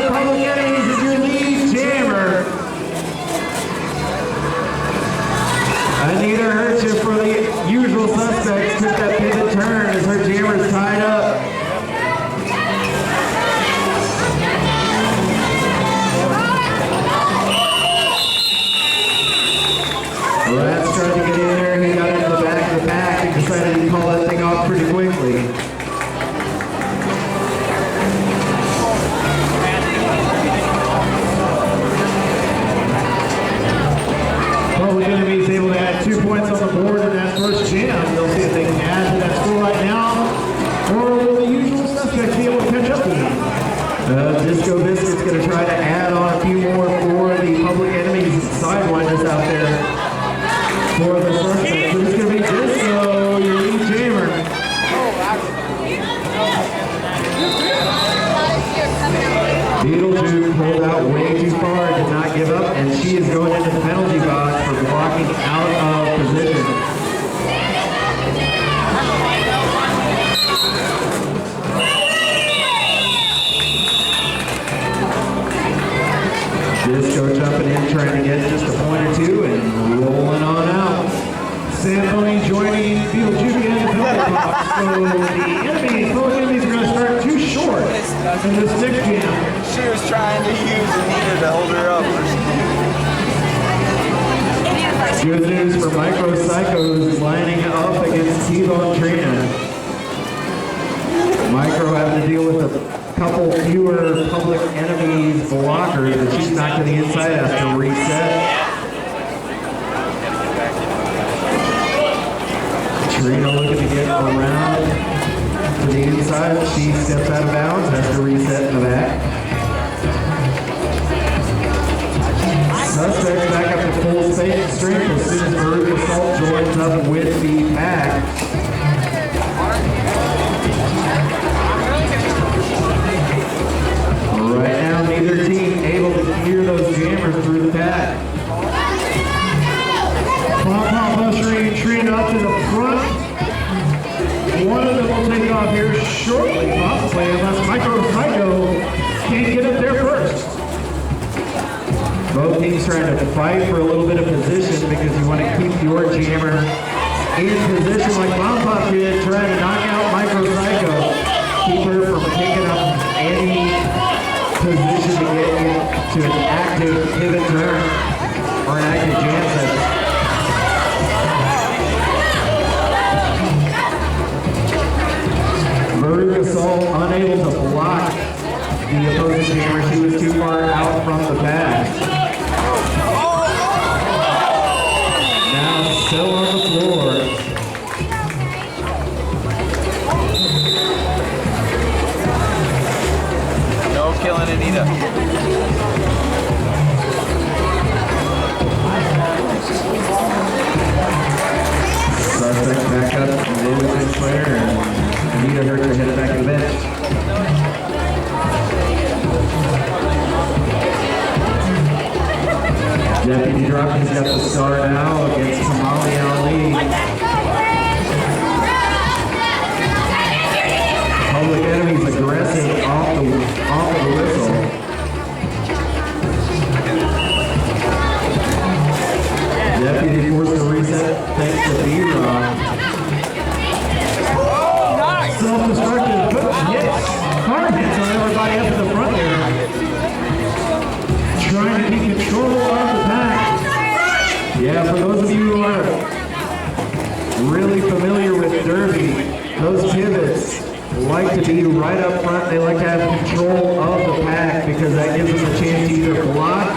the Public Enemies is your lead jammer. Anita Hercher for the Usual Suspects took that pivot turn as her jammer's tied up. Rat's tried to get in there, he got into the back of the pack and decided to call that thing off pretty quickly. Public Enemies able to add 2 points on the board in that first jam. They'll see if they can add to that score right now, or will the Usual Suspects be able to catch up to them? Disco Biscuit's going to try to add on a few more for the Public Enemies sidewinders out there. For the first set, so it's going to be Disco, your lead jammer. Beetlejuice pulled out way too far, did not give up, and she is going into the penalty box for blocking out of position. Disco jumping in, trying to get just a point or two, and rolling on out. Samphony joining Beetlejuice in the penalty box. So the Public Enemies are going to start too short in this next jam. She was trying to use Anita to hold her up. Good news for Micro Psychos lining up against T-Bone Trina. Micro having to deal with a couple fewer Public Enemies blockers, and she's knocked to the inside after reset. Trina looking to get around to the inside. She steps out of bounds, has to reset in the back. Suspects back up to full strength as soon as Veruca Salt joins up with the pack. Right now, neither team able to clear those jammers through the pack. Pom-Pom ushering Trina up to the front. One of them will take off here shortly, possibly, unless Micro Psycho can't get up there first. Both teams trying to fight for a little bit of position because you want to keep your jammer in position like Pom-Pom did, trying to knock out Micro Psycho. Keep her from taking up any position to get into an active pivot turn or an active jam set. Veruca Salt unable to block the opposing jammer. She was too far out from the pack. Now still on the floor. No killing Anita. Suspect back up, low bench player, and Anita Hercher headed back to the bench. Deputy Dropping's got the star now against Kamali Ali. Public Enemies aggressive off of the whistle. Deputy forced to reset thanks to B-Rock. Self-destructive, but yes, hard hits on everybody up in the front there. Trying to keep control of the pack. Yeah, for those of you who are really familiar with Derby, those pivots like to be right up front. They like to have control of the pack because that gives them a chance to either block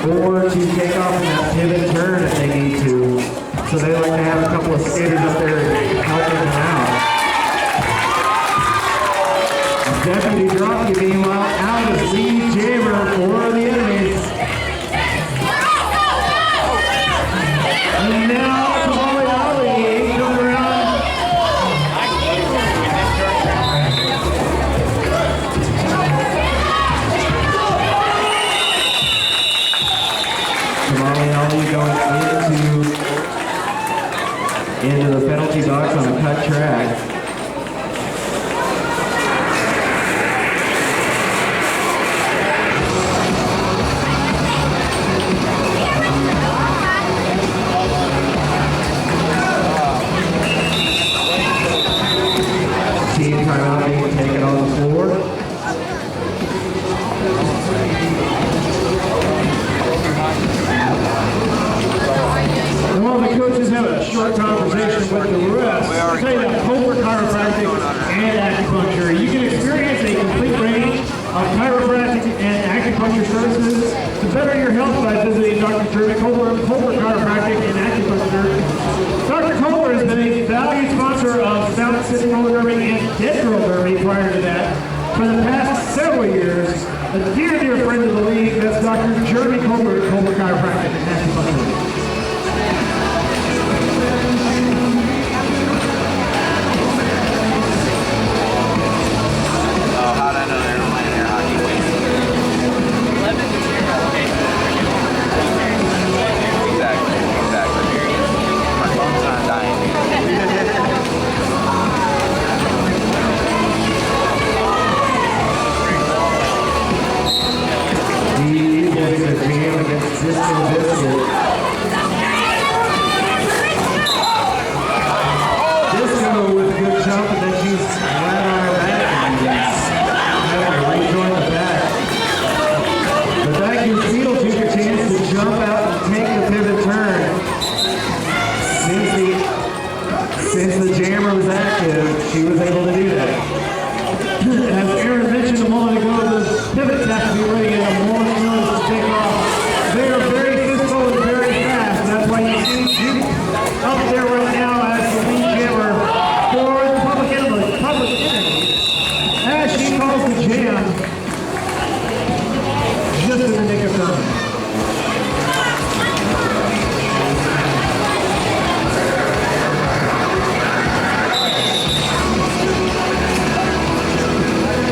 or to take off in that pivot turn if they need to. So they like to have a couple of skaters up there helping them out. Deputy Droppy meanwhile out as lead jammer for the Enemies. And now Kamali Ali comes around. Kamali Ali going into the penalty box on a cut track. acupuncture services to better your health by visiting Dr. Jeremy Colbert of Colbert Chiropractic and Acupuncture. Dr. Colbert has been a valued sponsor of Fountain City Roller Derby and Dead Girl Derby prior to that. For the past several years, a dear friend of the league, that's Dr. Jeremy Colbert of Colbert Chiropractic and Acupuncture. How'd I know they were playing their hockey? 11-0. Exactly. My phone's not dying. He is a jam against Disco Biscuit. Disco with a good jump, and then she's flat on her back and rejoin the back. But that gives Beetlejuice a chance to jump out and take the pivot turn. Since the jammer was active, she was able to do that. As Aaron mentioned a moment ago, the pivots have to be ready at a moment's notice to take off. They are very physical and very fast. That's why you see Juke up there right now as the lead jammer for the public enemy. As she calls the jam, just in the nick of time.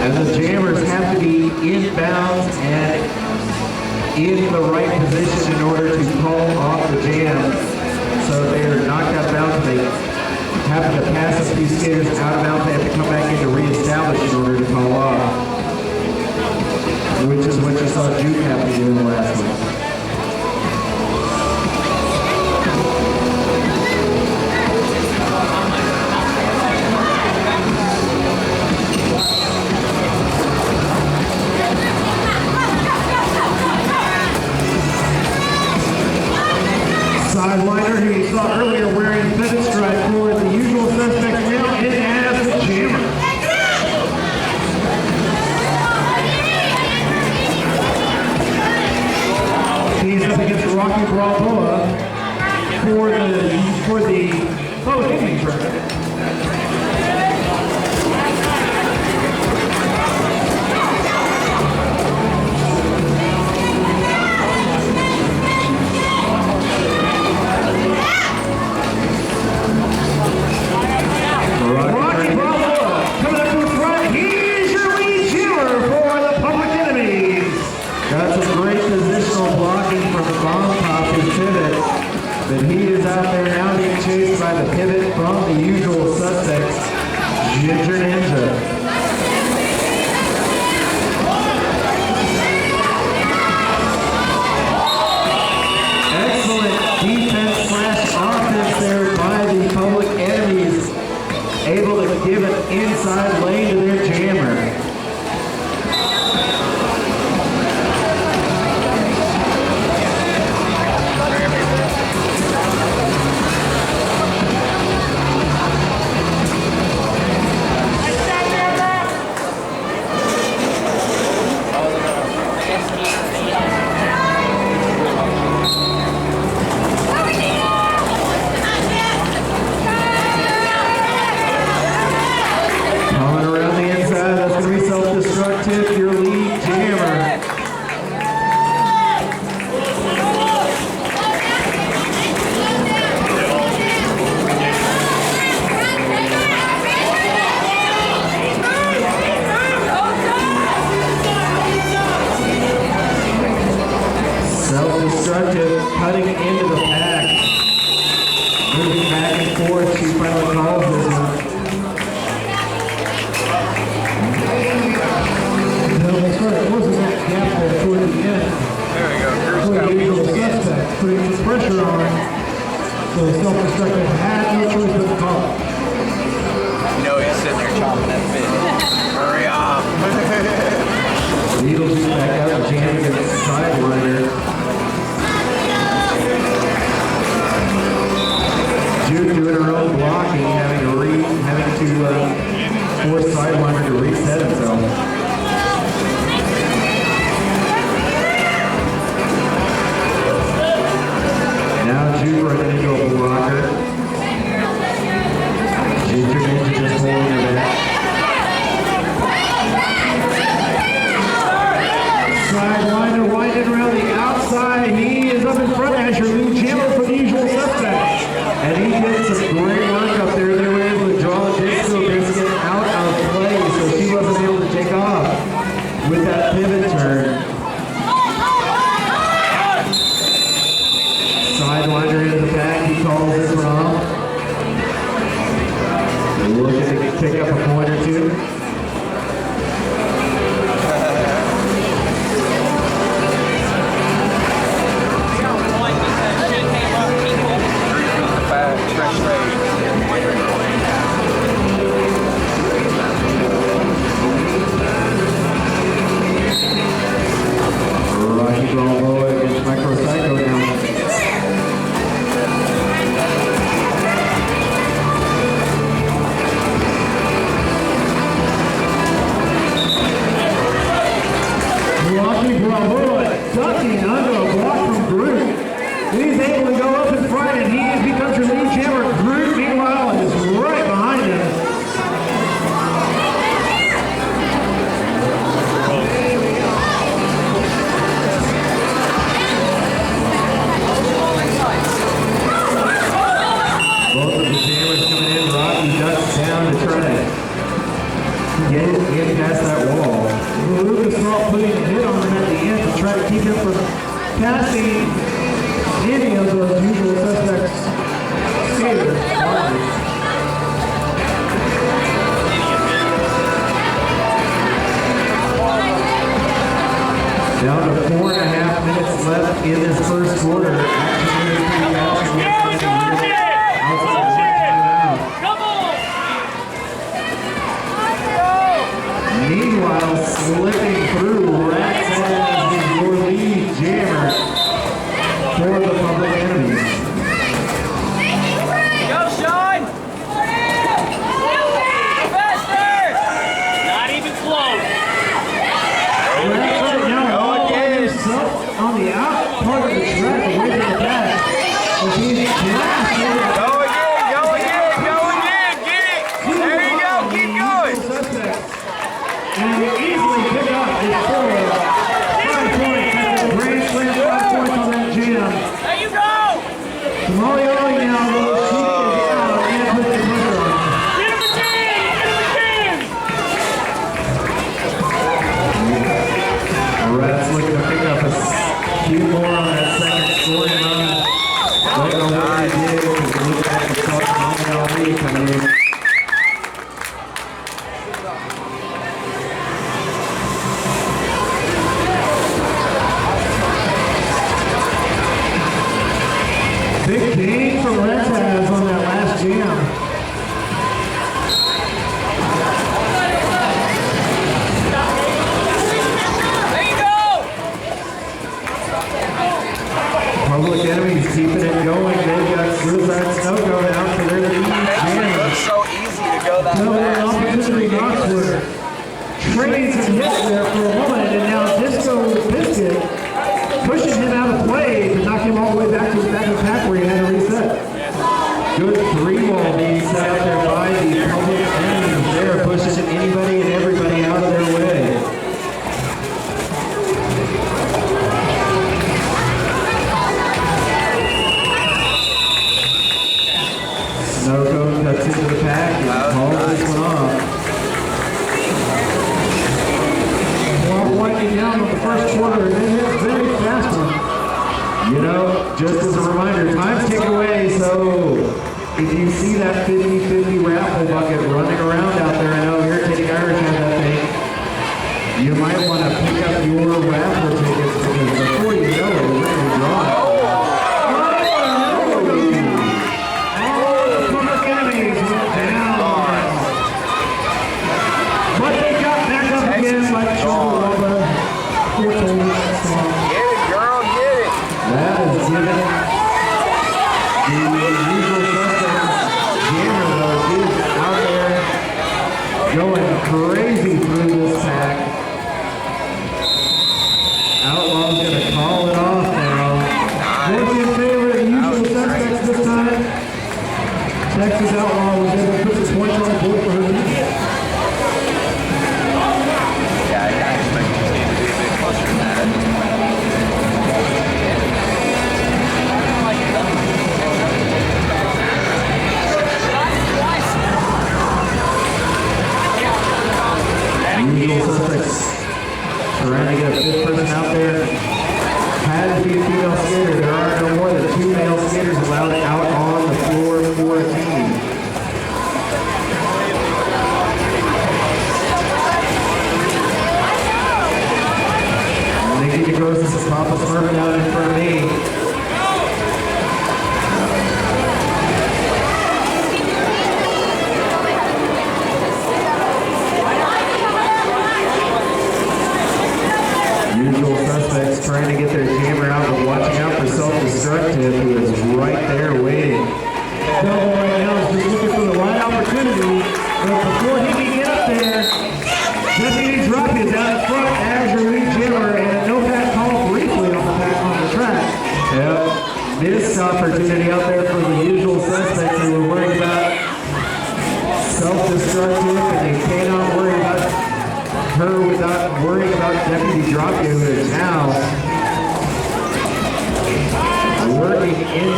And the jammers have to be inbounds and in the right position in order to call off the jam. So they are knocked out of bounds. They happen to pass a few skaters out of bounds. They have to come back in to reestablish in order to call off. Which is what you saw Juke have to do in the last one. Sidewiner, who you saw earlier wearing pivot stripe for the usual suspect now, in as the jammer. He's up against Rocky Balboa for the public enemy tournament. Rocky Balboa coming up to the front. He's your lead jammer for the public enemies. That's a great positional blocking from Bomb Pop, his pivot. But he is out there now being chased by the pivot from the usual suspects, Ginger Ninja. Excellent defense / offense there by the public enemies. Able to give an inside lane to their jammer. Coming around the inside, that's going to be self-destructive, your lead jammer. Self-destructive, cutting into the pack. Moving back and forth, she finally calls this one. It wasn't that gap there toward the end. There we go. So the usual suspect putting some pressure on her. So the self-destructive had no choice but to call it. You know he's sitting there chomping that bit. Hurry up! Beetlejuice back out and jam against Sidewiner. Juke doing her own blocking, having to force Sidewiner to reset himself. pivot turn. Sidewinder into the back, he calls this one off. Looking to pick up a point or two. Rocky Balboa against Micro Psycho now. Rocky Balboa ducking under a block from Groot. He's able to go up in front and he becomes your lead jammer. Groot, meanwhile, is right behind him. Both of the jammers coming in. Rocky ducks down to try to get past that wall. Lucas Hall putting a hit on him at the end to try to keep him from passing any of those usual suspects. Skaters. Down to 4.5 minutes left in this first quarter. Meanwhile, slipping through, Rat's Head is your lead jammer for the Public Enemy. Go, Sean! Faster! Not even close. Rat's Head now all by himself on the out part of the track away from the back. As he's blasted. Go again, get it! There you go, keep going! And he easily pick up his score. 5 points after the grand slam, 5 points on that jam. There you go! Molly now will shoot it down and put the pressure on. Get him again! Rats looking to pick up a few more on that second scoring run. Don't know what he did because he looked at the shot Molly Ali coming in. Big gain from Reds has on that last jam. There you go! Public Enemies keeping it going. They've got Suicide Snow going out for their lead It jam. looks so easy to go that Double fast. opportunity Knoxwood. Trading some hits there for a moment, and now Disco Biscuit pushing him out of play to knock him all the way back to the back of the pack where he had to reset. Good 3-ball being set out there by the Public Enemies. They're pushing anybody and everybody out of their way. Snowco cuts into the pack and calls this one off. While winding down on the first quarter, and then hit a very fast one. You know, just as a reminder, time's ticking away, so if you see that 50-50 raffle bucket running around out there, I know Irritating Irish has that thing, you might want to pick up your raffle tickets because before you know it, we're going to draw it. But they got back up again like Chorba. Get it, girl, get it! That is given the usual suspects. Jammer, though, is out there going crazy through this pack. to get a fifth person out there. Had to be a female skater. There are no more than 2 male skaters allowed out on the floor for a team. Nikki DeGrossis and Papa Smurfing out in front of me. Usual suspects trying to get their camera out, but watching out for Self-Destructive, who is right there waiting. Double right now is just looking for the right opportunity, but before he can get up there, Deputy Drop is out in front as your lead jammer, and a no-pack call briefly on the back on the track. Yep, missed opportunity out there for the usual suspects who were worried about Self-Destructive, and they cannot worry about her without worrying about Deputy Dropkick, who is now working in